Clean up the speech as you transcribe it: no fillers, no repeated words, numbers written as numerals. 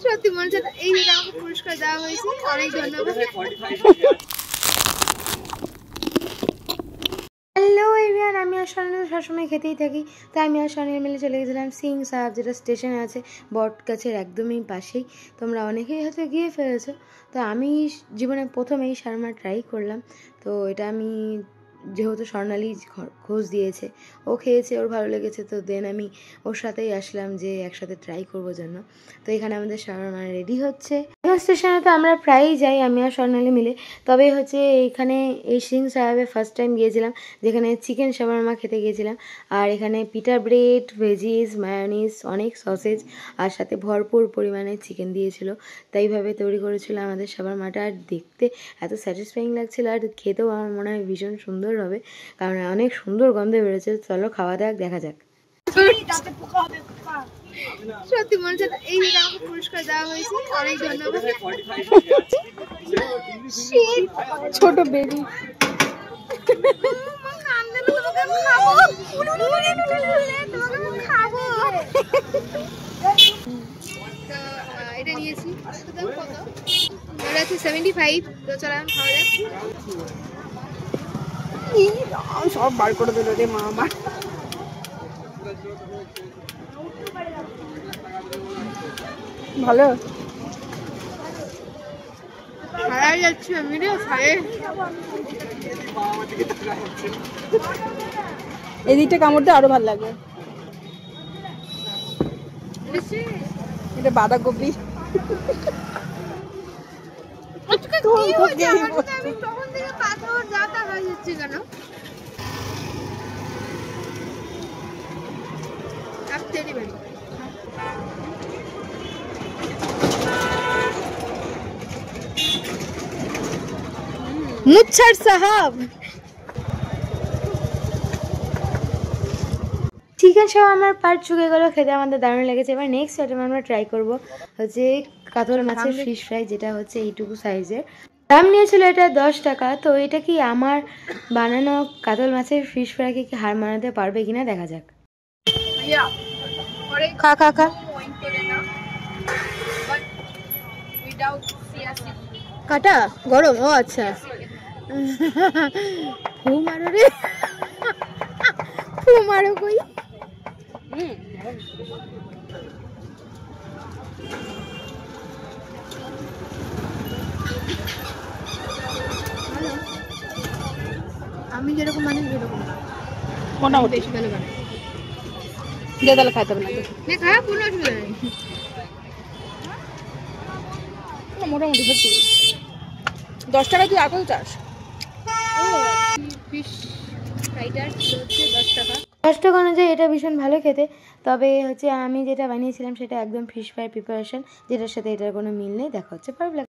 সত্যি মনে হচ্ছে এই যে আমাকে পুরস্কার দেওয়া হয়েছে, অনেক ধন্যবাদ। হ্যালো এভরিওয়ান, আমি আর স্বর্ণেল সবসময় খেতেই থাকি। তাই আমি আর স্বর্ণেল মিলে চলে গেছিলাম সিং সাহেব, যেটা স্টেশনে আছে বট গাছের একদমই পাশেই। তোমরা অনেকেই হয়তো গিয়ে ফেলেছো। তো আমি জীবনে প্রথম এই শার্মা ট্রাই করলাম। তো এটা আমি যেহেতু স্বর্ণালী খোঁজ দিয়েছে, ও খেয়েছে, ওর ভালো লেগেছে, তো দেন আমি ওর সাথেই আসলাম যে একসাথে ট্রাই করবো জন্য। তো এখানে আমাদের শার্মা রেডি হচ্ছে। স্টেশনে তো আমরা প্রায়ই যাই আমি আর স্বর্ণালী মিলে। তবে হচ্ছে এখানে এই সিং সাহেবে ফার্স্ট টাইম গিয়েছিলাম, যেখানে চিকেন শাওয়ারমা খেতে গিয়েছিলাম। আর এখানে পিটা ব্রেড, ভেজিস, মায়োনিজ, অনেক সসেজ আর সাথে ভরপুর পরিমাণে চিকেন দিয়েছিল। তাইভাবে তৈরি করেছিল আমাদের শাওয়ারমাটা। আর দেখতে এত স্যাটিসফাইং লাগছিল, আর খেতেও আমার মনে হয় ভীষণ সুন্দর হবে, কারণ অনেক সুন্দর গন্ধ বেরোচ্ছে। চলো খাওয়া দাওয়া দেখা যাক। সত্যি মনে হচ্ছে এই যে আমাকে পুরস্কার দেওয়া হয়েছে, অনেক ধন্যবাদ। ছোট বেবি এটা নিয়েছি, কত? এটা হচ্ছে 75। তো চলো এখন খাওয়া যাক। সব বার করে দিল রে মা আমার। ভালো হারাই যাচ্ছে আমি রে খায়ে। এদিকটা কামড়তে আরো ভালো লাগে। এটা বাঁধাকপি। মুচ্ছার সাহাব চিকেন সব আমার পার্ট চুকে গেলো, খেতে আমাদের দারুণ লেগেছে। এবার নেক্সট আইটেম আমরা ট্রাই করবো হচ্ছে কাতল মাছের ফিশ ফ্রাই, যেটা হচ্ছে এইটুকু সাইজের। দাম নিয়েছিল এটা 10 টাকা। তো এটা কি আমার বানানো কাতল মাছের ফিশ ফ্রাইকে কি হার মানাতে পারবে কিনা দেখা যাক। খা খা খা। কাটা গরম? ও আচ্ছা। ফু মারো রে, ফু মারো কই। আমি যেরকম মানে সেরকম মোটামুটি বেশি ভালো বানাই। যে তাহলে খাইতে হবে না, খা, কোনো অসুবিধা নেই। মোটামুটি হচ্ছে 10 টাকা। তুই আর কত চাস? ফিশ ফ্রাইটা হচ্ছে 10 টাকা। 10 টাকা অনুযায়ী এটা ভীষণ ভালো খেতে। তবে হচ্ছে আমি যেটা বানিয়েছিলাম সেটা একদম ফিশ ফ্রাই প্রিপারেশন, যেটার সাথে এটার কোনো মিল নেই। দেখা হচ্ছে পরে।